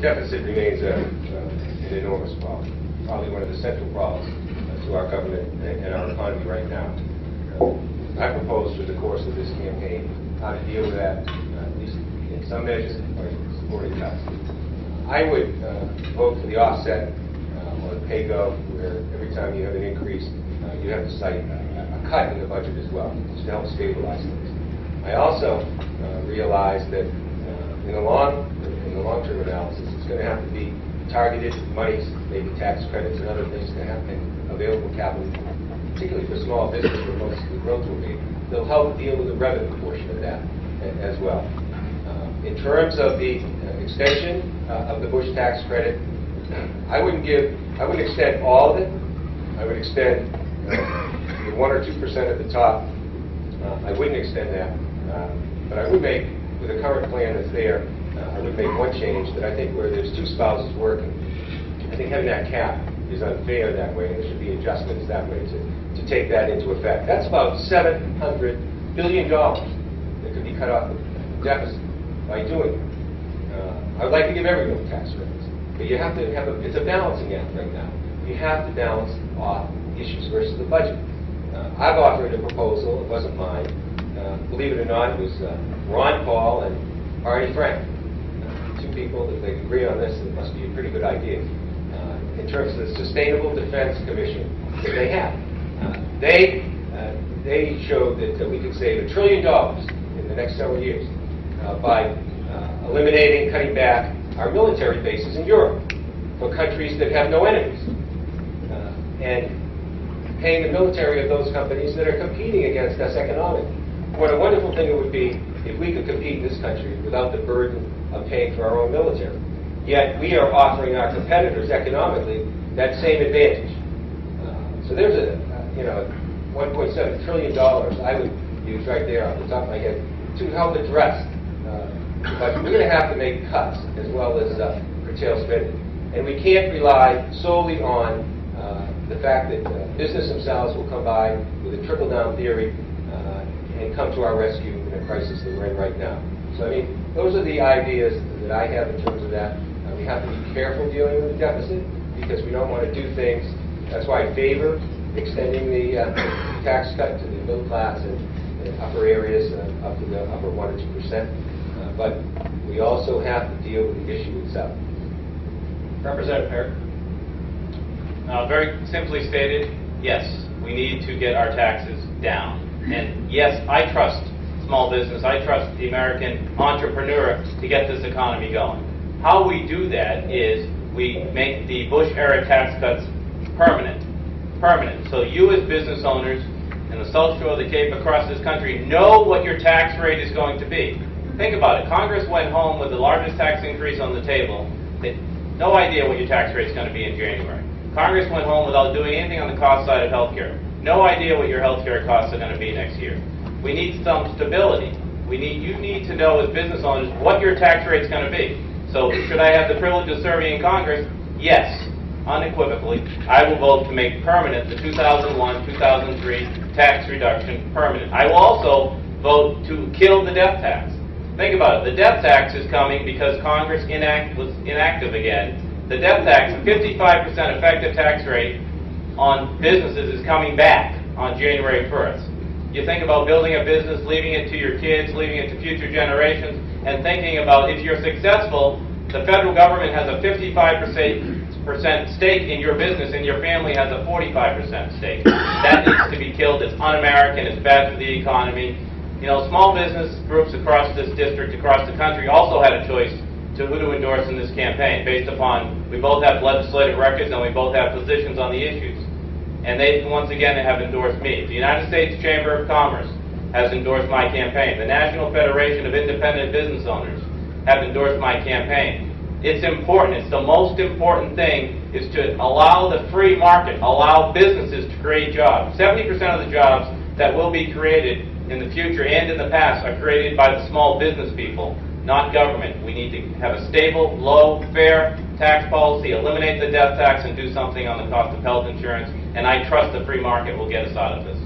deficit remains an enormous problem, probably one of the central problems to our government and our economy right now. I propose through the course of this campaign how to deal with that, at least in some measures, by supporting cuts. I would vote for the offset or the pay-go, where every time you have an increase, you have to cite a cut in the budget as well, just to help stabilize things. I also realize that in the long-term analysis, it's going to have to be targeted monies, maybe tax credits and other things to have available capital, particularly for small business where most of the growth will be. They'll help deal with the revenue portion of that as well. In terms of the extension of the Bush tax credit, I wouldn't extend all of it. I would extend the 1 or 2% at the top. I wouldn't extend that, but I would make, with the current plan that's there, I would make one change that I think where there's two spouses working, I think having that cap is unfair that way, and there should be adjustments that way to take that into effect. That's about $700 billion that could be cut off the deficit by doing it. I would like to give everyone tax credits, but you have to have it's a balancing act right now. You have to balance off issues versus the budget. I've offered a proposal, it wasn't mine. Believe it or not, it was Ron Paul and Arnie Frank. Two people, if they agree on this, it must be a pretty good idea. In terms of the Sustainable Defense Commission that they have. They showed that we could save $1 trillion in the next several years by eliminating, cutting back our military bases in Europe for countries that have no enemies, and paying the military of those companies that are competing against us economically. What a wonderful thing it would be if we could compete in this country without the burden of paying for our own military. Yet we are offering our competitors economically that same advantage. So there's a $1.7 trillion I would use right there off the top of my head to help address. But we're going to have to make cuts as well as curtail spending. And we can't rely solely on the fact that business themselves will come by with a trickle-down theory and come to our rescue in a crisis that we're in right now. So, I mean, those are the ideas that I have in terms of that. We have to be careful dealing with the deficit because we don't want to do things. That's why I favor extending the tax cut to the middle class and upper areas up to the upper 1 or 2%. But we also have to deal with the issue itself. Representative Parrott. Very simply stated, yes, we need to get our taxes down. And yes, I trust small business, I trust the American entrepreneur to get this economy going. How we do that is we make the Bush-era tax cuts permanent. So you as business owners in the South Shore of the Cape across this country know what your tax rate is going to be. Think about it. Congress went home with the largest tax increase on the table. They had no idea what your tax rate is going to be in January. Congress went home without doing anything on the cost side of health care. No idea what your health care costs are going to be next year. We need some stability. You need to know as business owners what your tax rate is going to be. So should I have the privilege of serving in Congress? Yes, unequivocally. I will vote to make permanent the 2001-2003 tax reduction permanent. I will also vote to kill the death tax. Think about it. The death tax is coming because Congress was inactive again. The death tax, a 55% effective tax rate on businesses, is coming back on January 1st. You think about building a business, leaving it to your kids, leaving it to future generations, and thinking about if you're successful, the federal government has a 55% stake in your business and your family has a 45% stake. That needs to be killed. It's un-American. It's bad for the economy. You know, small business groups across this district, across the country, also had a choice to who to endorse in this campaign based upon we both have legislative records and we both have positions on the issues. And they, once again, have endorsed me. The United States Chamber of Commerce has endorsed my campaign. The National Federation of Independent Business Owners have endorsed my campaign. It's important. It's the most important thing is to allow the free market, allow businesses to create jobs. 70% of the jobs that will be created in the future and in the past are created by the small business people, not government. We need to have a stable, low, fair tax policy, eliminate the death tax, and do something on the cost of health insurance. And I trust the free market will get us out of this.